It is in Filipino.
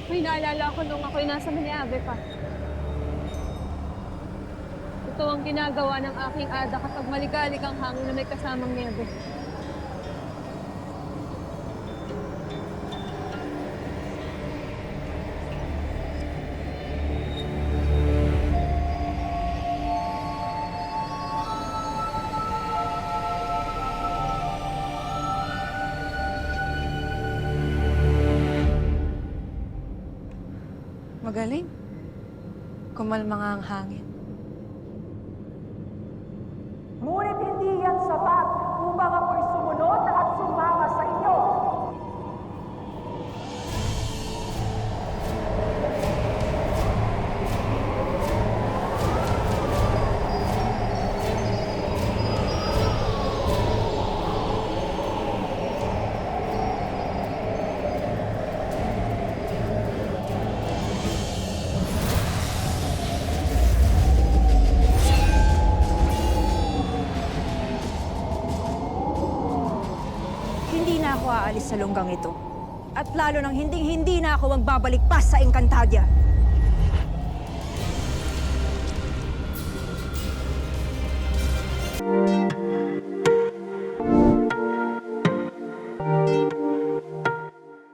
May naalala ko nung ako'y nasa Maniabe pa. Ito ang ginagawa ng aking ada kapag maligalig ang hangin na may kasamang niyebe. Magaling. Kumalma nga ang hangin. Ngunit hindi yan sapat upang ako'y sumunod at sumama sa inyo. Hindi na ako aalis sa lunggang ito. At lalo nang hindi na ako magbabalik pa sa Encantadia.